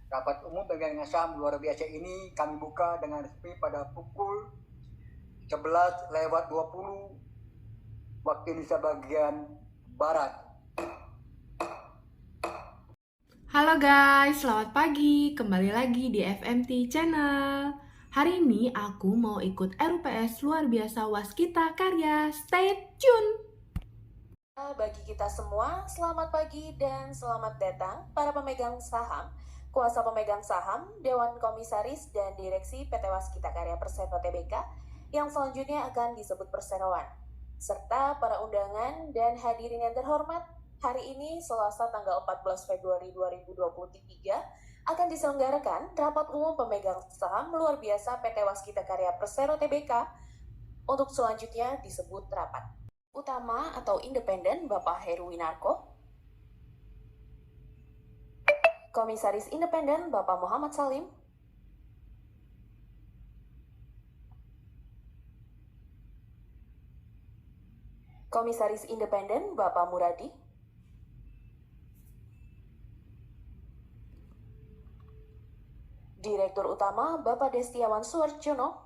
Rapat umum pemegang saham luar biasa ini kami buka dengan resmi pada pukul 11:20 waktu Indonesia bagian Barat. Halo guys, selamat pagi. Kembali lagi di FMT Channel. Hari ini aku mau ikut RUPS luar biasa Waskita Karya. Stay tune! Bagi kita semua, selamat pagi dan selamat datang para pemegang saham, kuasa pemegang saham, Dewan Komisaris, dan Direksi PT Waskita Karya Persero Tbk yang selanjutnya akan disebut perseroan, serta para undangan dan hadirin yang terhormat. Hari ini, Selasa tanggal 14 Februari 2023, akan diselenggarakan Rapat Umum Pemegang Saham Luar Biasa PT Waskita Karya Persero Tbk untuk selanjutnya disebut rapat utama atau independen Bapak Heruwinarko, Komisaris Independen Bapak Muhammad Salim, Komisaris Independen Bapak Muradi, Direktur Utama Bapak Destiawan Suarjono,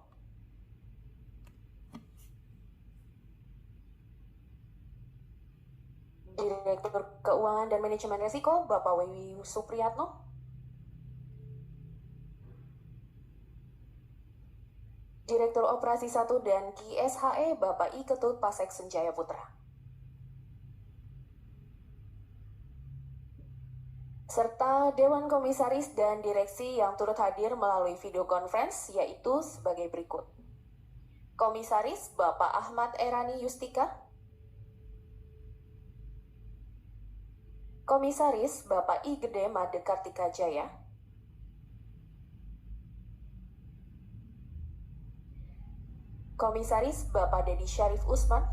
Direktur Keuangan dan Manajemen Risiko Bapak Wiwi Supriyatno, Direktur Operasi 1 dan KSHE Bapak I Ketut Pasek Senjaya Putra, serta Dewan Komisaris dan Direksi yang turut hadir melalui video conference, yaitu sebagai berikut. Komisaris Bapak Ahmad Erani Yustika, Komisaris Bapak I Gede Made Kartika Jaya, Komisaris Bapak Dedi Syarif Usman,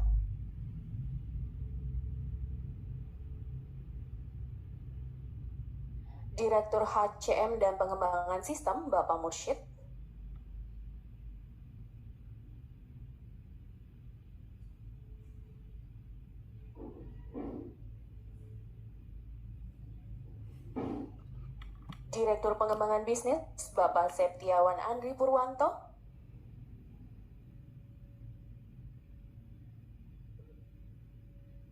Direktur HCM dan Pengembangan Sistem Bapak Mursyid, Direktur Pengembangan Bisnis Bapak Septiawan Andri Purwanto,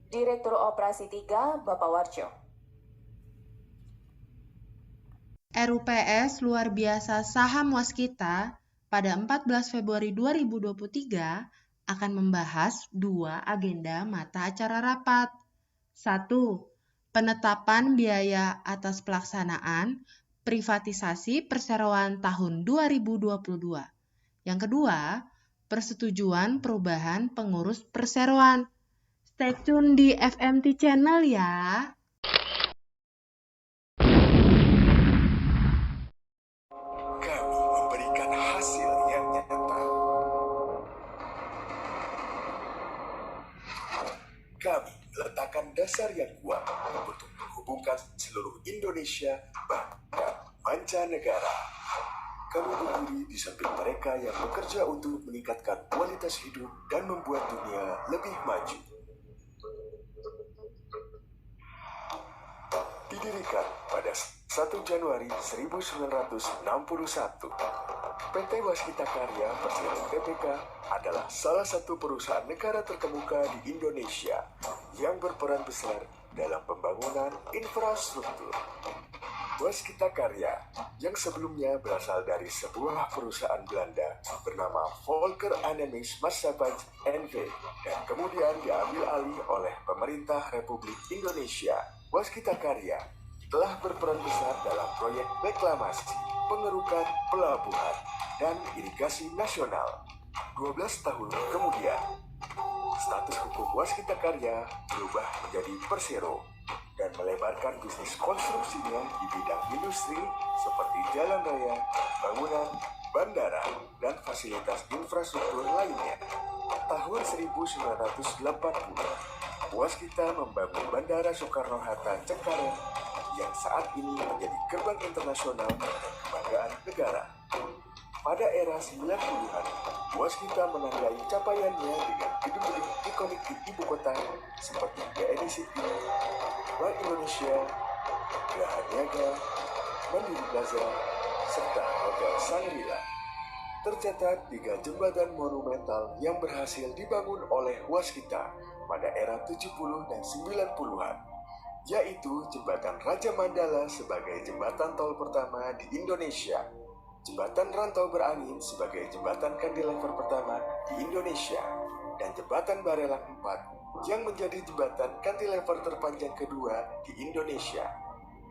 Direktur Operasi 3 Bapak Warjo. RUPS luar biasa saham Waskita pada 14 Februari 2023 akan membahas dua agenda mata acara rapat. 1. Penetapan biaya atas pelaksanaan privatisasi perseroan tahun 2022. Yang kedua, persetujuan perubahan pengurus perseroan. Stay tune di FMT Channel ya. Kami memberikan hasil yang nyata. Kami meletakkan dasar yang kuat untuk menghubungkan seluruh Indonesia bahkan mancanegara. Kami berdiri di samping mereka yang bekerja untuk meningkatkan kualitas hidup dan membuat dunia lebih maju. Didirikan pada 1 Januari 1961, PT Waskita Karya Persero Tbk adalah salah satu perusahaan negara terkemuka di Indonesia yang berperan besar dalam pembangunan infrastruktur. Waskita Karya yang sebelumnya berasal dari sebuah perusahaan Belanda bernama Volker Anemisch Maatschappij NV dan kemudian diambil alih oleh pemerintah Republik Indonesia. Waskita Karya telah berperan besar dalam proyek reklamasi, pengerukan pelabuhan, dan irigasi nasional. 12 tahun kemudian, status hukum Waskita Karya berubah menjadi Persero dan melebarkan bisnis konstruksinya di bidang industri seperti jalan raya, bangunan, bandara, dan fasilitas infrastruktur lainnya. Tahun 1980, Waskita membangun Bandara Soekarno-Hatta Cengkareng yang saat ini menjadi gerbang internasional dan kebanggaan negara. Pada era 90-an, Waskita menandai capaiannya dengan gedung-gedung ikonik di ibu kota seperti BNI City, Bank Indonesia, Geraha Niaga, Mandiri Plaza, serta Hotel Shangri-La. Tercatat 3 jembatan monumental yang berhasil dibangun oleh Waskita pada era 70 dan 90-an, yaitu Jembatan Raja Mandala sebagai jembatan tol pertama di Indonesia, Jembatan Rantau Berangin sebagai jembatan cantilever pertama di Indonesia, dan Jembatan Barelang 4 yang menjadi jembatan cantilever terpanjang kedua di Indonesia.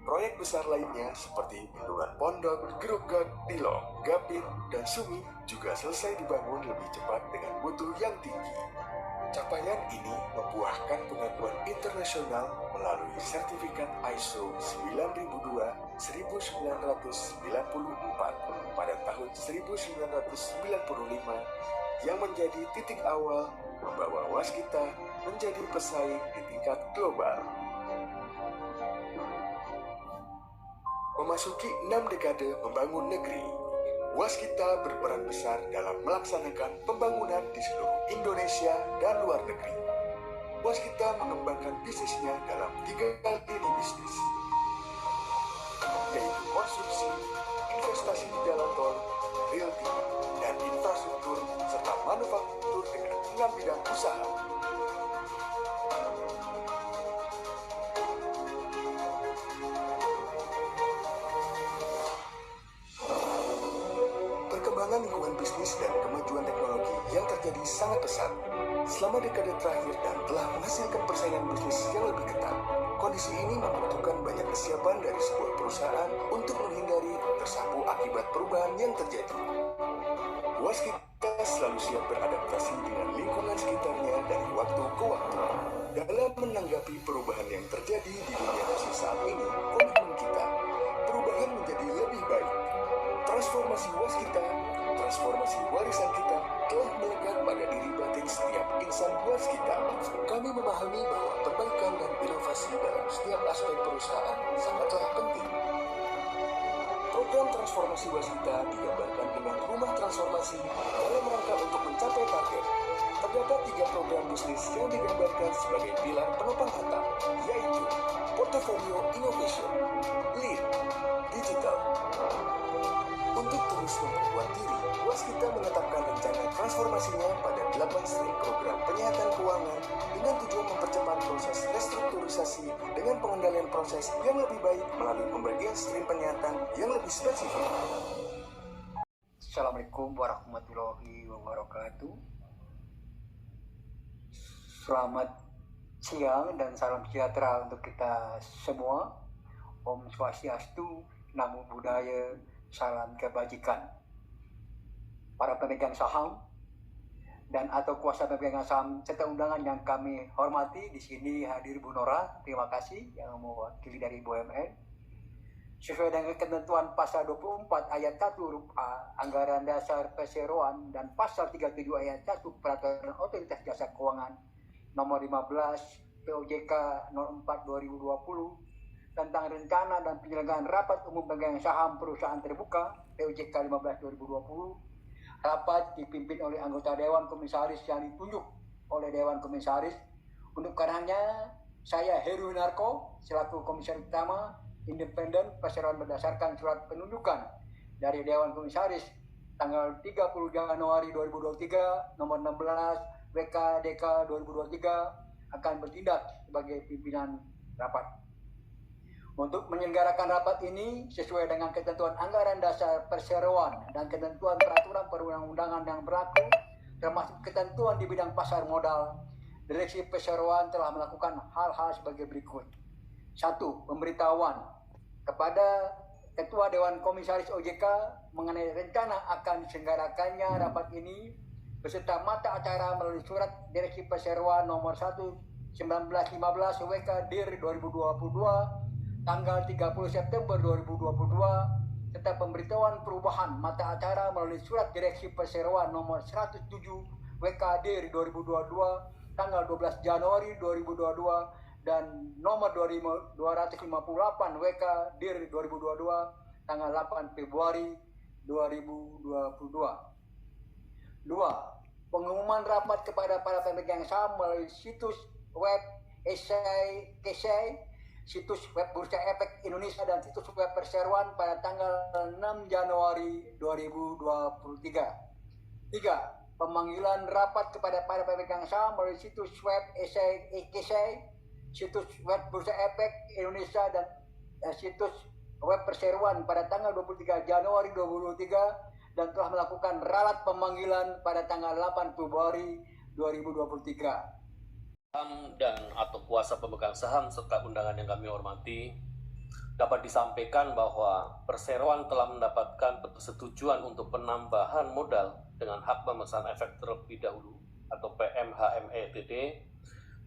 Proyek besar lainnya seperti Bendungan Pondok, Grogol, Tilong, Gapit, dan Sumi juga selesai dibangun lebih cepat dengan mutu yang tinggi. Capaian ini membuahkan pengakuan internasional melalui sertifikat ISO 9002-1994 pada tahun 1995 yang menjadi titik awal membawa Waskita menjadi pesaing di tingkat global. Memasuki 6 dekade membangun negeri, Waskita berperan besar dalam melaksanakan pembangunan di seluruh Indonesia dan luar negeri. Waskita mengembangkan bisnisnya dalam 3 lini bisnis, yaitu konstruksi, investasi di jalan tol, realty, dan infrastruktur, serta manufaktur dengan 6 bidang usaha. Perkembangan lingkungan bisnis dan kemajuan teknologi yang terjadi sangat pesat selama dekade terakhir dan telah menghasilkan persaingan bisnis yang lebih ketat. Kondisi ini membutuhkan banyak kesiapan dari sebuah perusahaan untuk menghindari tersapu akibat perubahan yang terjadi. Waskita selalu siap beradaptasi dengan lingkungan sekitarnya dari waktu ke waktu. Dalam menanggapi perubahan yang terjadi di dunia bisnis saat ini, komitmen kita, perubahan menjadi lebih baik. Transformasi Waskita, transformasi warisan kita telah melekat pada diri batin setiap insan Waskita. Kami memahami bahwa perbaikan dan inovasi dalam setiap aspek perusahaan sangatlah penting. Program transformasi Waskita digambarkan dengan rumah transformasi dalam rangka untuk mencapai target. Terdapat 3 program bisnis yang digambarkan sebagai pilar penopang harta, yaitu Portfolio Innovation, Lean, Digital. Untuk terus memperkuat diri, Waskita menetapkan rencana transformasinya pada 8 stream program penyihatan keuangan dengan tujuan mempercepat proses restrukturisasi dengan pengendalian proses yang lebih baik melalui pembagian stream penyihatan yang lebih spesifik. Assalamualaikum warahmatullahi wabarakatuh. Selamat siang dan salam sejahtera untuk kita semua. Om Swastiastu, Namo Buddhaya, salam kebajikan. Para pemegang saham dan atau kuasa pemegang saham serta undangan yang kami hormati, di sini hadir Bu Nora, terima kasih yang mewakili dari BUMN. Sesuai dengan ketentuan pasal 24 ayat 1 huruf A Anggaran Dasar Perseroan dan pasal 37 ayat 1 Peraturan Otoritas Jasa Keuangan nomor 15 POJK 04/2020 tentang rencana dan penyelenggaraan rapat umum pemegang saham perusahaan terbuka POJK 15/2020. Rapat dipimpin oleh anggota Dewan Komisaris yang ditunjuk oleh Dewan Komisaris. Untuk karenanya, saya Heru Winarko selaku Komisaris Utama Independen Perseroan berdasarkan surat penunjukan dari Dewan Komisaris tanggal 30 Januari 2023 nomor 16 WKDK 2023 akan bertindak sebagai pimpinan rapat. Untuk menyelenggarakan rapat ini sesuai dengan ketentuan anggaran dasar perseroan dan ketentuan peraturan perundang-undangan yang berlaku, termasuk ketentuan di bidang pasar modal, Direksi Perseroan telah melakukan hal-hal sebagai berikut. 1. Pemberitahuan kepada Ketua Dewan Komisaris OJK mengenai rencana akan diselenggarakannya rapat ini beserta mata acara melalui surat Direksi Perseroan nomor 1/1915 WK-DIR 2022 tanggal 30 September 2022 serta pemberitahuan perubahan mata acara melalui surat Direksi Perseroan nomor 107 WK-DIR 2022 tanggal 12 Januari 2022 dan nomor 258 WK-DIR 2022 tanggal 8 Februari 2022. 2. Pengumuman rapat kepada para pemegang saham melalui situs web Esai situs web Bursa Efek Indonesia dan situs web Perseroan pada tanggal 6 Januari 2023. 3. Pemanggilan rapat kepada para pemegang saham melalui situs web EKSI, situs web Bursa Efek Indonesia dan situs web Perseroan pada tanggal 23 Januari 2023 dan telah melakukan ralat pemanggilan pada tanggal 8 Februari 2023. Dan atau kuasa pemegang saham serta undangan yang kami hormati, dapat disampaikan bahwa Perseroan telah mendapatkan persetujuan untuk penambahan modal dengan hak pemesan efek terlebih dahulu atau PMHMETD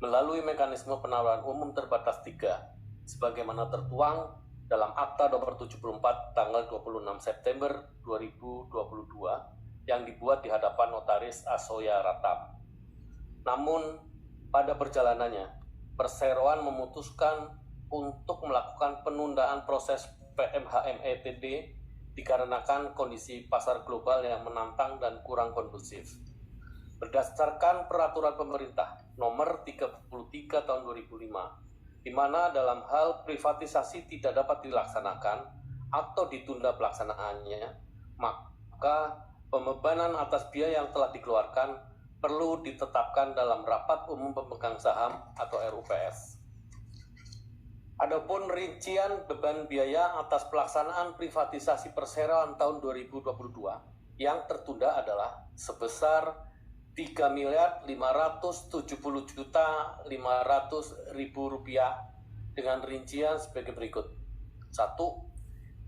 melalui mekanisme penawaran umum terbatas 3 sebagaimana tertuang dalam Akta Nomor 74 tanggal 26 September 2022 yang dibuat di hadapan Notaris Asoya Ratam. Namun pada perjalanannya, Perseroan memutuskan untuk melakukan penundaan proses PMHMETD dikarenakan kondisi pasar global yang menantang dan kurang kondusif. Berdasarkan peraturan pemerintah nomor 33 tahun 2005, di mana dalam hal privatisasi tidak dapat dilaksanakan atau ditunda pelaksanaannya, maka pembebanan atas biaya yang telah dikeluarkan perlu ditetapkan dalam rapat umum pemegang saham atau RUPS. Adapun rincian beban biaya atas pelaksanaan privatisasi Perseroan tahun 2022 yang tertunda adalah sebesar Rp3.570.500.000 dengan rincian sebagai berikut. 1.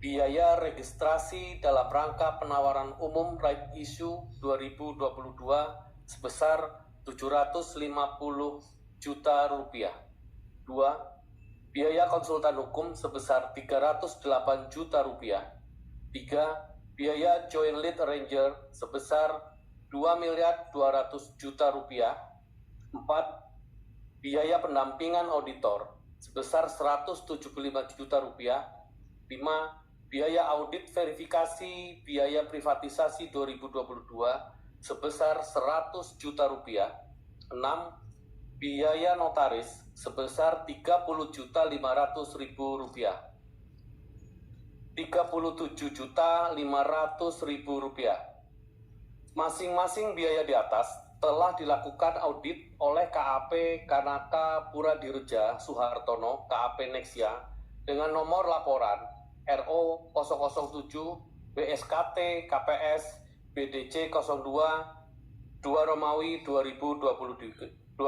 Biaya registrasi dalam rangka penawaran umum right issue 2022 sebesar Rp750 juta. 2. Biaya konsultan hukum sebesar Rp308 juta. 3. Biaya joint lead arranger sebesar Rp2.200 juta. 4. Biaya pendampingan auditor sebesar Rp175 juta. 5. Biaya audit verifikasi biaya privatisasi 2022 sebesar Rp100 juta. 6. Biaya notaris sebesar Rp30.500.000. Rp37.500.000. Masing-masing biaya di atas telah dilakukan audit oleh KAP Kanaka Puradireja Suhartono KAP Nexia dengan nomor laporan RO 007 BSKT KPS BDC 02 2 Romawi 2023